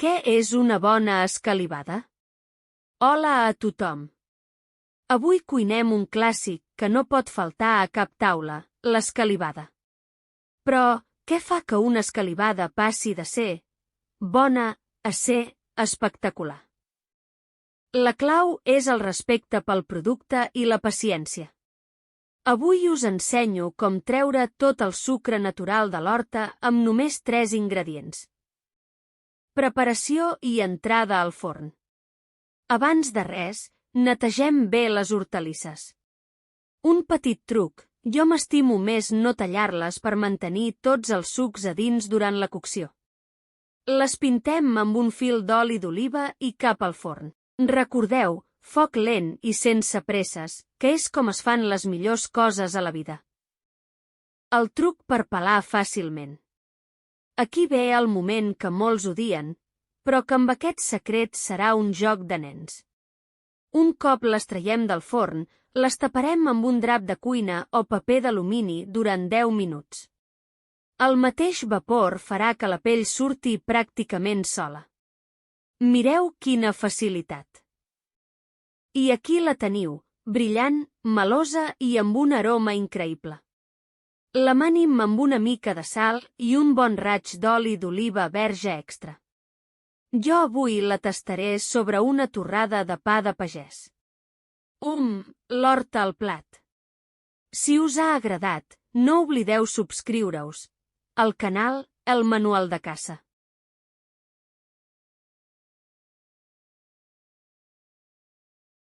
Què és una bona escalivada? Hola a tothom. Avui cuinem un clàssic que no pot faltar a cap taula, l'escalivada. Però què fa que una escalivada passi de ser bona a ser espectacular? La clau és el respecte pel producte i la paciència. Avui us ensenyo com treure tot el sucre natural de l'horta amb només 3 ingredients. Preparació i entrada al forn. Abans de res, netegem bé les hortalisses. Un petit truc, jo m'estimo més no tallar-les per mantenir tots els sucs a dins durant la cocció. Les pintem amb un fil d'oli d'oliva i cap al forn. Recordeu, foc lent i sense presses, que és com es fan les millors coses a la vida. El truc per pelar fàcilment. Aquí ve el moment que molts odien, però que amb aquest secret serà un joc de nens. Un cop les traiem del forn, les taparem amb un drap de cuina o paper d'alumini durant 10 minuts. El mateix vapor farà que la pell surti pràcticament sola. Mireu quina facilitat. I aquí la teniu, brillant, melosa i amb un aroma increïble. L'amanim amb una mica de sal i un bon raig d'oli d'oliva verge extra. Jo avui la tastaré sobre una torrada de pa de pagès. L'horta al plat. Si us ha agradat, no oblideu subscriure-us al canal El Manual de Caça.